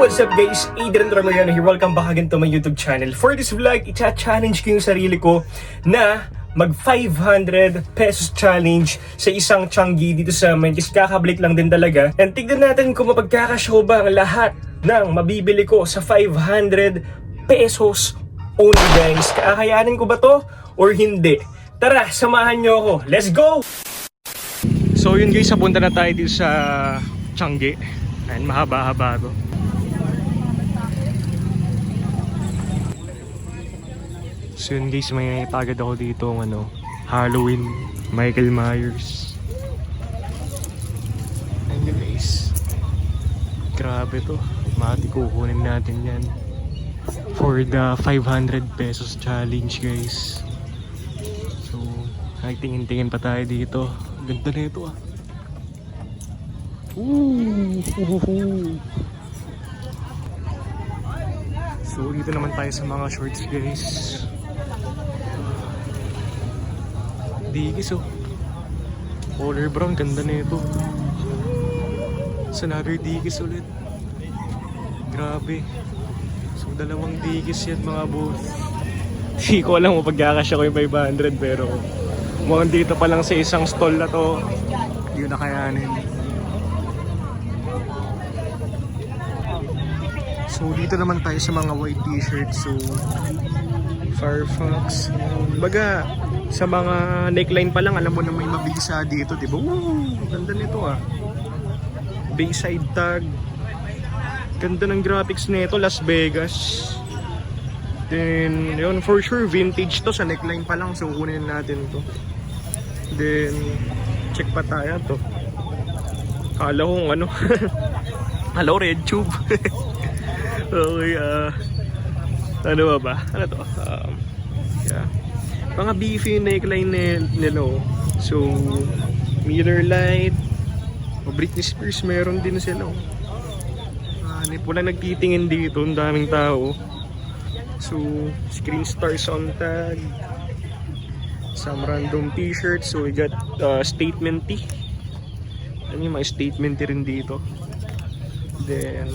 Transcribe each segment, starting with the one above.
what's up guys? Adrian Romero here. Welcome back again to my YouTube channel. For this vlog, i-challenge ko yung sarili ko na mag 500 pesos challenge sa isang Changi dito sa amin. Kasi kakablik lang din talaga. And tignan natin kung mapagkakashow ba ang lahat ng mabibili ko sa 500 pesos only guys. Kakayanin ko ba to or hindi? Tara, samahan nyo ako. Let's go! So yun guys, napunta na tayo dito sa Changi. Ayan, mahaba-haba to. So yun guys, may tagad ako dito ng Halloween, Michael Myers. Ayan guys, grabe to. Mati kukunin natin yan for the 500 pesos challenge guys. So tingin-tingin pa tayo dito. Ganda na ito ah. So dito naman tayo sa mga shorts guys. Digis oh. Color brown, ganda na ito. So another digis ulit. Grabe. So dalawang digis yan mga boss. Hindi ko alam kung pagkakasya ko yung 500 pero mukhang dito pa lang sa isang stall na to hindi ko nakayanin. So dito naman tayo sa mga white t-shirts. So Firefox. Baga sa mga neckline pa lang alam mo na may mabisa dito, diba? Ganda nito ah. Bayside tag. Ganda ng graphics nito, Las Vegas. Then yun, for sure vintage to, sa neckline pa lang. So kunin natin to. Then check pa tayo to. Kala kong ano hello red tube. Okay, ano ba? Ano to? Yeah. Mga beefy neckline nila. So, Miller Lite. O Britney Spears, meron din sila. Hindi po lang nagtitingin dito. Ang daming tao. So, Screen Star Soundtag. Some random t-shirts. So, we got statement tee. Ano yung mga statement tee rin dito. Then,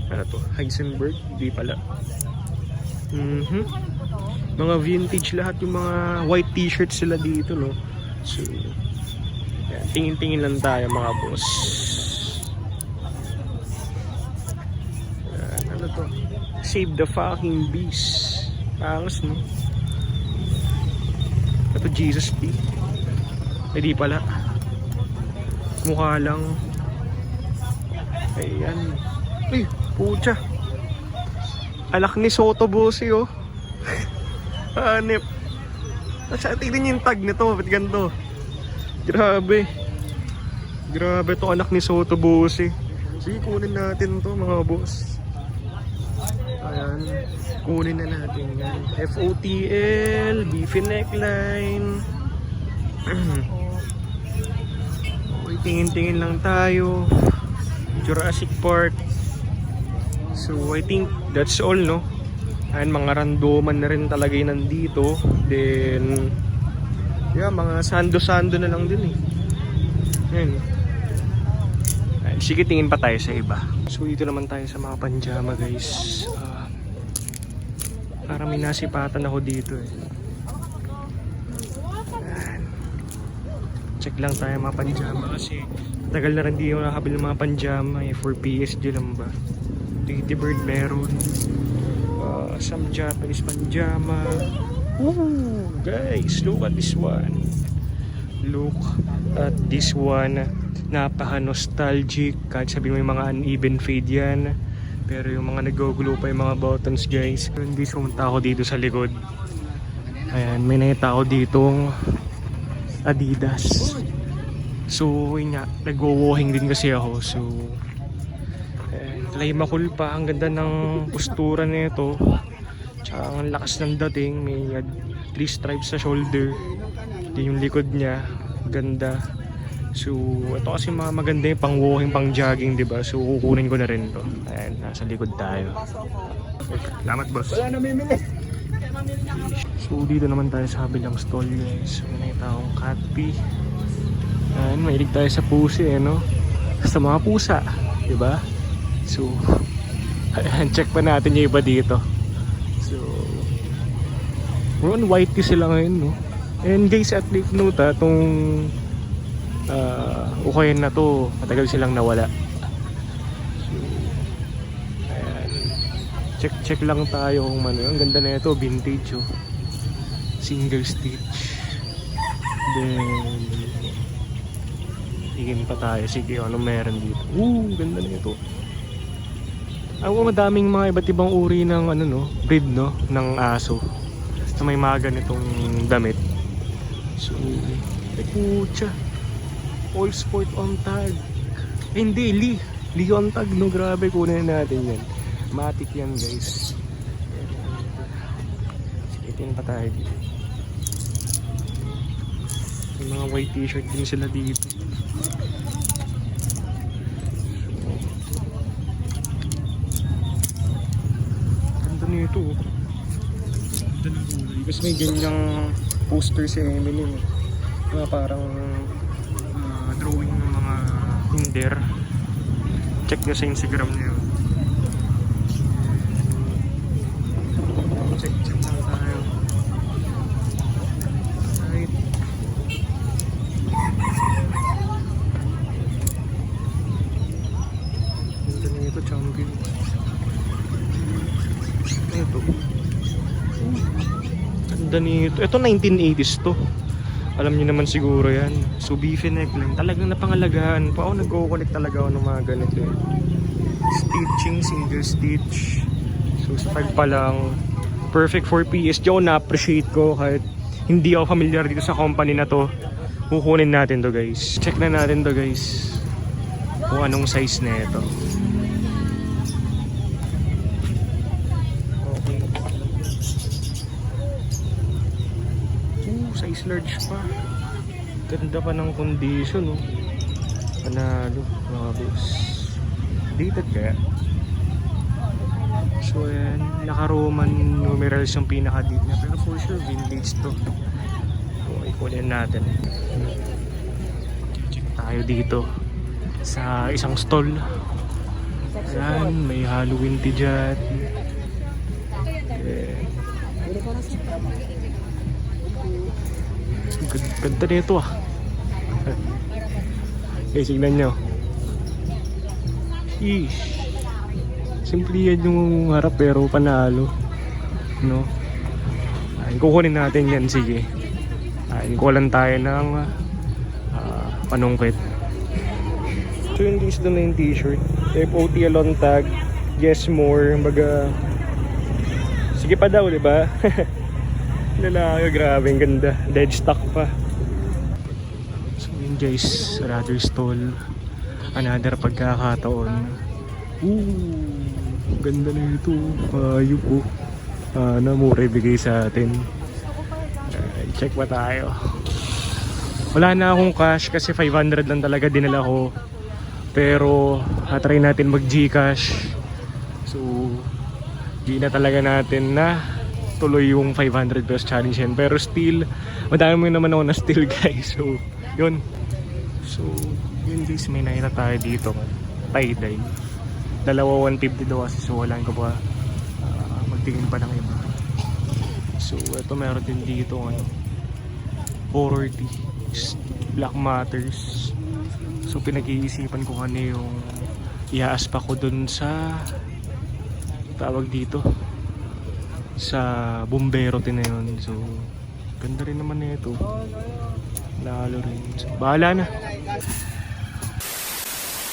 ano to? Heisenberg? Di pala. Mga vintage lahat yung mga white t-shirts sila dito, no? So, yan. Tingin-tingin lang tayo mga boss. Yan. Ano to? Save the fucking beast. Angas, no? Ito Jesus P. Hindi pala. Mukha lang. Ayan. Ay, pucha. Alak ni Soto Bosi, oh. Hanip. Tignan niyo yung tag nito. Ba't ganito? Grabe. Grabe to, anak ni Soto Bosi. Sige, kunin natin to mga boss. Ayan. Kunin na natin yan. FOTL, beefy neckline. Okay, tingin-tingin lang tayo. Jurassic Park. So I think that's all, no? Ayan, mga randoman na rin talaga yung nandito. Then yeah, mga sando-sando na lang din eh. Ayan. Ayan, sige, tingin pa tayo sa iba. So dito naman tayo sa mga panjama guys. Parang may nasipatan ako dito eh. Ayan. Check lang tayo mga panjama kasi tagal na rin di ako nakabili ng mga panjama eh. For PSG lang ba? Tweety Bird meron. Some Japanese panjama. Ooh, guys, look at this one. Look at this one. Napaka-nostalgic. Kahit sabihin mo yung mga uneven fade yan. Pero yung mga nag-glow pa yung mga buttons guys. Hindi sumunta ako dito sa likod. Ayan, may nakita ako ditong Adidas. So, yun nga, nag-walking din kasi ako. So, Lay makul pa, ang ganda ng postura nito. Tsaka ang lakas ng dating, may 3 stripes sa shoulder. Hindi yung likod niya, ganda. So ito kasi mga maganda yung pang walking, pang jogging, diba? So kukunin ko na rin to. Ayan, nasa likod tayo. Salamat boss. Wala na mimili. So dito naman tayo sa kabilang stall guys. So may taong catpy. Ayan, mahilig tayo sa pusi eh, no? Sa mga pusa, diba? So Ayan, check pa natin yung iba dito. So, on white tea sila ngayon, no? And guys, at least note itong ukayan na to, matagal silang nawala. So, ayan. Check lang tayo kung ano. Ang ganda na ito, vintage, oh. Single stitch. Then, tingin pa tayo. Sige, ano meron dito? Ganda na ito. Madaming mga iba't ibang uri ng ano, no, breed, no, ng aso na may mga ganitong damit. So, pucha, all sport on tag. Hindi, Lee on tag, no, grabe, kunin natin yan. Matic yan, guys. Sikitin pa tayo dito. May mga white t-shirt din sila dito. Ito, ganda ng kulay. Kasi may ganyang poster si Emily, mga parang drawing ng mga hinder. Check nyo sa Instagram niya. Check lang tayo. Right. Ganda na ito, champion. Ito. Ganda nito. Ito 1980s to. Alam niyo naman siguro yan. So beefy neckline. Talagang napangalagaan pa. Nagko-collect talaga ako ng mga ganito. Stitching, single stitch. So sa tag pa lang. Perfect for PSG. Ako na-appreciate ko kahit hindi ako familiar dito sa company na to. Kukunin natin to, guys. Check na natin to, guys. Kung anong size na ito. Size large pa. Ganda pa ng condition, oh. Panalo, mga boss. Dated kaya. So yan, naka-Roman numerals yung pinaka-date na. Pero for sure, vintage to. So ikunin natin. Check tayo dito sa isang stall. Ayan, may Halloween tea dyan. Ganda nito, ah. Okay, tignan nyo. Ish. Simple yan yung harap pero panalo, no? Ay, kukunin natin yan, sige. Ay, kukulan tayo ng panungkit. So yung guys, doon na yung t-shirt. FOT along tag. Yes more. Baga, sige pa daw, diba? Lalaki, grabe, ang ganda. Dead stock pa. So yun guys, another stall. Another pagkakataon. Ganda na ito. Ayun po. Mura ibigay sa atin. Check pa tayo. Wala na akong cash kasi 500 lang talaga dinala ko. Pero try natin mag Gcash. So di na talaga natin na tuloy yung 500 pesos challenge yan. Pero still, madami mo naman ako na still, guys. So, yun. So, yun guys, may nakita tayo dito. Tie-dye. Dalawa 150 daw kasi. So, wala ko pa magtingin pa ng iba. So, ito meron din dito. Horror tea. Black Matters. So, pinag-iisipan ko ano yung iaaspa ko dun sa tawag dito. Sa bumbero tin na yun. So ganda rin naman na ito. Lalo rin. So, bahala na.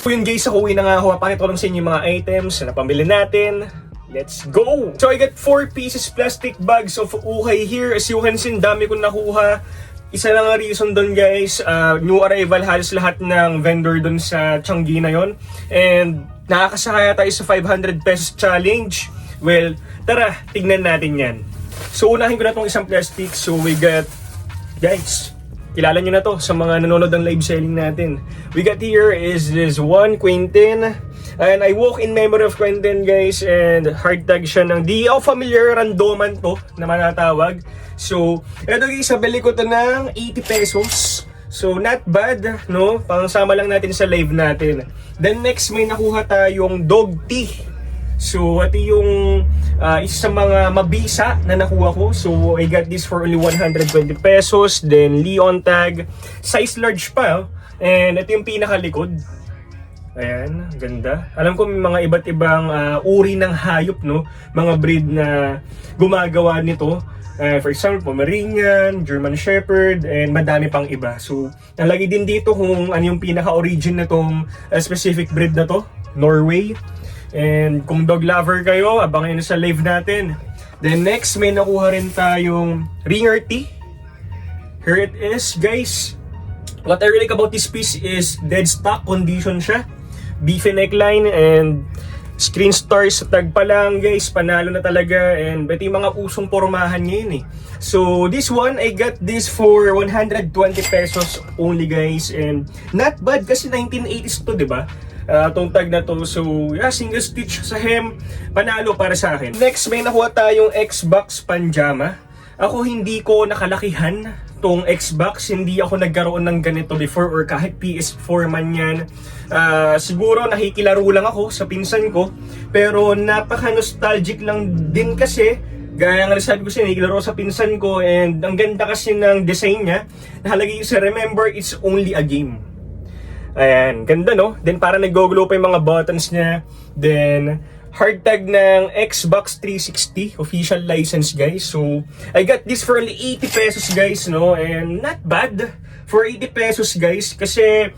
So yun guys, ako uwi na nga ako. Pakita ko lang sa inyo yung mga items na napamili natin. Let's go! So I got 4 pieces plastic bags of ukay here. As you can see, dami kong nakuha. Isa lang ang reason doon guys, new arrival halos lahat ng vendor doon sa Changi na yon. And nakakasakaya tayo sa 500 pesos challenge. Well, tara, tignan natin yan. So, unahin ko na itong isang plastic. So, we got, guys, kilala nyo na to sa mga nanonood ng live selling natin. We got here is this one, Quentin. And I walk in memory of Quentin, guys. And hard tag siya ng di ako familiar, randoman to na manatawag. So, eto guys, sabili ko to ng 80 pesos. So, not bad, no? Pangsama lang natin sa live natin. Then next, may nakuha tayong dog tea. So, ito yung isa sa mga mabisa na nakuha ko. So, I got this for only 120 pesos. Then, Leon tag. Size large pa. And ito yung pinakalikod. Ayan, ganda. Alam ko may mga iba't ibang uri ng hayop, no? Mga breed na gumagawa nito. For example, Pomeranian, German Shepherd, and madami pang iba. So, nalagay din dito kung ano yung pinaka-origin na tong specific breed na to. Norway. And kung dog lover kayo, abangan nyo sa live natin. Then next, may nakuha rin tayong Ringer T. Here it is, guys. What I really like about this piece is dead stock condition siya. Beefy neckline and screen stars sa tag pa lang, guys. Panalo na talaga. And ito yung mga usong pormahan ngayon eh. So this one, I got this for 120 pesos only, guys. And not bad kasi 1980s to, diba? Tong tag na to. So, yeah, single stitch sa hem. Panalo para sa akin. Next, may nakuha tayong Xbox Panjama. Ako hindi ko nakalakihan tong Xbox. Hindi ako nagkaroon ng ganito before or kahit PS4 man yan. Siguro nakikilaro lang ako sa pinsan ko. Pero napaka-nostalgic lang din kasi. Gaya nga sabi ko siya, nakikilaro sa pinsan ko. And ang ganda kasi ng design niya. Nakalagay sa remember, it's only a game. Ayan, ganda no? Then para nag-glow pa yung mga buttons niya. Then, hard tag ng Xbox 360, official license, guys. So, I got this for only 80 pesos, guys, no? And not bad for 80 pesos, guys. Kasi,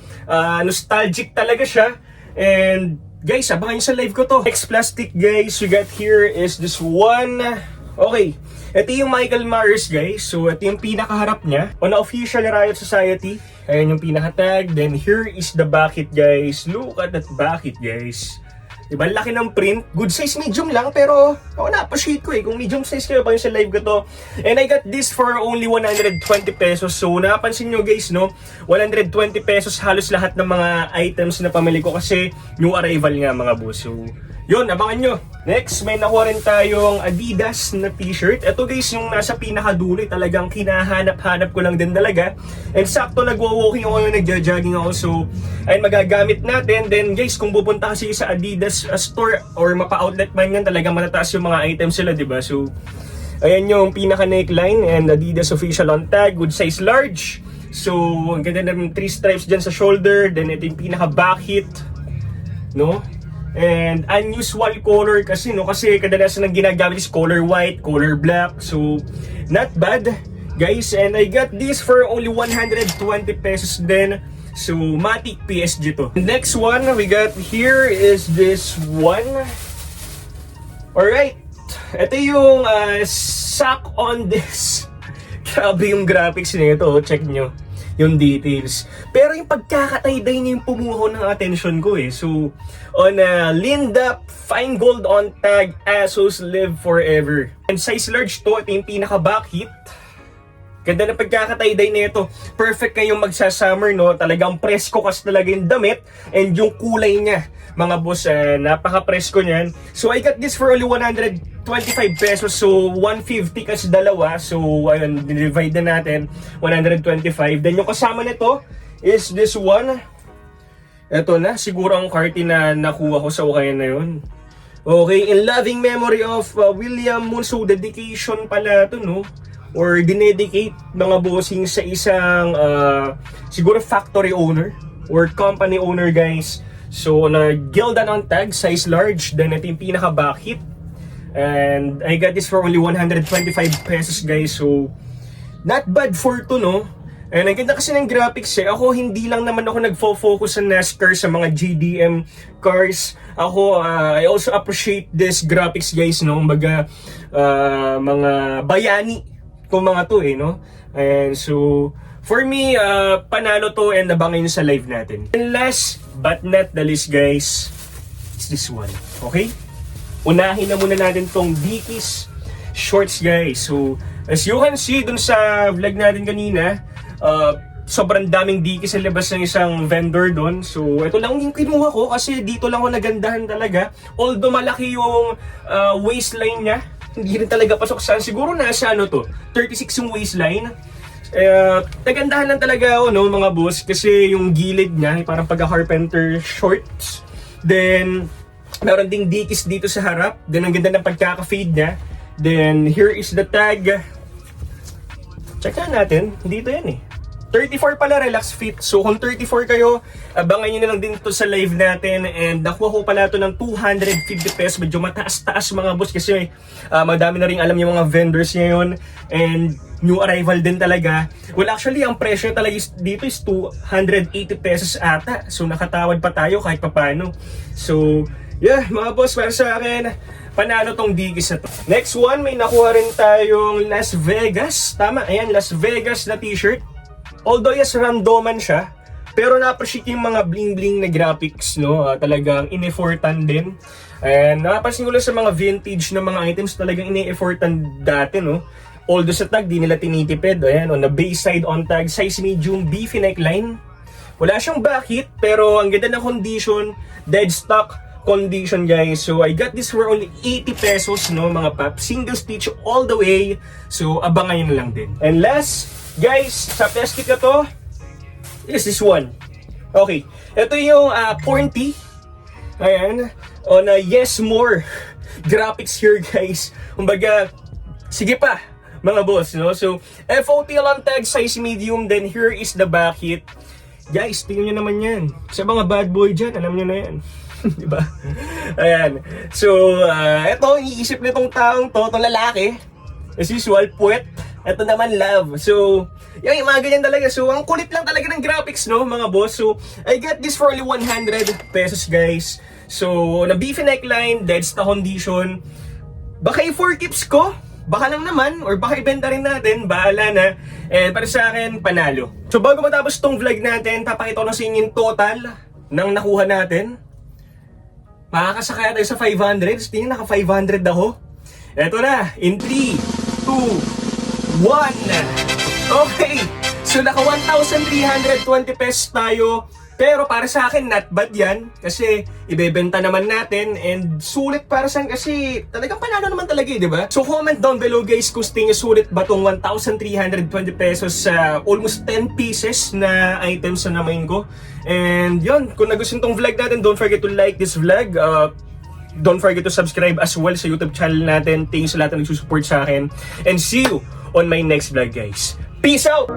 nostalgic talaga siya. And, guys, abangan nyo sa live ko to. Next plastic, guys, we got here is this one. Okay, ito yung Michael Myers, guys. So, ito yung pinakaharap niya. On the official Riot Society. Ayan yung pinaka-tag. Then, here is the bucket, guys. Look at that bucket, guys. Diba, laki ng print. Good size medium lang, pero ako na-appreciate ko eh. Kung medium size kayo pa yung sa live ko to. And I got this for only 120 pesos. So, napansin nyo guys, no? 120 pesos halos lahat ng mga items na pamili ko kasi new arrival nga mga boss. So, yun, abangan nyo. Next, may nakuha rin tayong Adidas na t-shirt. Ito guys, yung nasa pinakadulo, talagang kinahanap-hanap ko lang din talaga. And sakto, nagwo-walking ako, nagja-jogging ako. So, ayun, magagamit natin. Then guys, kung pupunta kasi sa Adidas store or mapa-outlet man yan, talagang matataas yung mga items sila, diba? So, ayan yung pinaka-neckline and Adidas official on tag with size large. So, ang ganda ng 3 stripes dyan sa shoulder. Then ito yung pinaka-back hit, no? And unusual color kasi, no? Kasi kadalasan ang ginagamit is color white, color black. So, not bad, guys. And I got this for only 120 pesos din. So, Matic PSG to. Next one we got here is this one. Alright. Ito yung sock on this. Grabe yung graphics nito. Check nyo yung details. Pero yung pagkakatayday niya yung pumuho ng attention ko eh. So, on Linda Fine Gold on tag, ASOS Live Forever. And size large to, ito yung pinaka-back hit. Ganda na pagkakatayday na ito. Perfect kayong magsa-summer, no? Talagang presko kasi talaga yung damit and yung kulay niya. Mga boss, napaka-presko niyan. So, I got this for only 125 pesos. So, 150 kasi dalawa. So, ayun, divide na natin. 125. Then, yung kasama nito is this one. Ito na, siguro ang carte na nakuha ko sa ukayan na yun. Okay, in loving memory of William Moon. So, dedication pala ito, no? Or dinedicate mga bossing sa isang siguro factory owner or company owner, guys. So, na Gildan on tag, size large. Then, ito yung pinaka-back hit. And I got this for only 125 pesos, guys. So, not bad for to, no? And ang ganda kasi ng graphics eh. Ako, hindi lang naman ako nagfo-focus sa NASCAR, sa mga GDM cars. Ako, I also appreciate this graphics, guys, no? Mga bayani kung mga to eh, no? And so, for me, panalo to and abangan nyo sa live natin. And last but not the least, guys, is this one. Okay? Unahin na muna natin tong Dickies shorts, guys. So, as you can see dun sa vlog natin kanina, sobrang daming Dickies sa labas ng isang vendor doon. So, ito lang yung kinuha ko kasi dito lang ako nagandahan talaga. Although malaki yung waistline niya, hindi rin talaga pasok saan. Siguro nasa ano to, 36 yung waistline. Nagandahan lang talaga ako, no, mga boss, kasi yung gilid niya, parang pagka-carpenter shorts. Then, Meron ding dikis dito sa harap. Then ang ganda ng pagkaka-fade niya. Then here is the tag. Check natin. Dito yan eh. 34 pala relax fit. So kung 34 kayo, abangan nyo na lang din to sa live natin. And nakuha ko pala to ng 250 pesos. Medyo mataas-taas mga boss kasi madami na rin alam yung mga vendors ngayon. And new arrival din talaga. Well actually ang presyo talaga dito is 280 pesos ata. So nakatawad pa tayo kahit papano. So yeah mga boss, para sa akin panalo tong digis na to. Next one, may nakuha rin tayong Las Vegas. Tama, ayan, Las Vegas na t-shirt. Although yes, randoman siya, pero na-appreciate yung mga bling-bling na graphics, no? Talagang in-effortan din. And napapansin ko lang sa mga vintage na mga items, talagang in-effortan dati, no? Although sa tag, di nila tinitipid. Ayan, on the base side on tag, size medium, beefy neckline. Wala siyang backit, pero ang ganda ng condition, dead stock condition guys. So I got this for only 80 pesos, no mga pap. Single stitch all the way. So abangan nyo na lang din. And last, guys, sa plastic na to, is this one. Okay, ito yung porn tee. Ayan, on a yes more graphics here guys. Kumbaga, sige pa mga boss, no? So FOTL on tag, size medium. Then here is the back hit. Guys, tingnan nyo naman yan. Sa mga bad boy dyan, alam nyo na yan. Diba? Ayan. So, eto, iniisip nitong taong to, itong lalaki. As usual, puwet. Ito naman, love. So, yung mga ganyan talaga. So, ang kulit lang talaga ng graphics, no, mga boss. So, I got this for only 100 pesos, guys. So, na beefy neckline, dead stock condition. Baka i-4 keeps ko. Baka lang naman, or baka ibenta rin natin, bahala na. And para sa akin, panalo. So bago matapos tong vlog natin, papakita ko na sa inyo yung total ng nakuha natin. Makakasakaya tayo sa 500. Tingnan, naka 500 ako. Eto na, in 3, 2, 1. Okay, so naka 1,320 pesos tayo. Pero para sa akin, not bad yan. Kasi ibebenta naman natin. And sulit para saan kasi talagang panalo naman talaga eh, di ba? So comment down below guys kung tingin sulit ba tong 1,320 pesos sa almost 10 pieces na items na namain ko. And yun, kung nagustuhan tong vlog natin, don't forget to like this vlog. Don't forget to subscribe as well sa YouTube channel natin. Thanks sa lahat na nagsusupport sa akin. And see you on my next vlog guys. Peace out!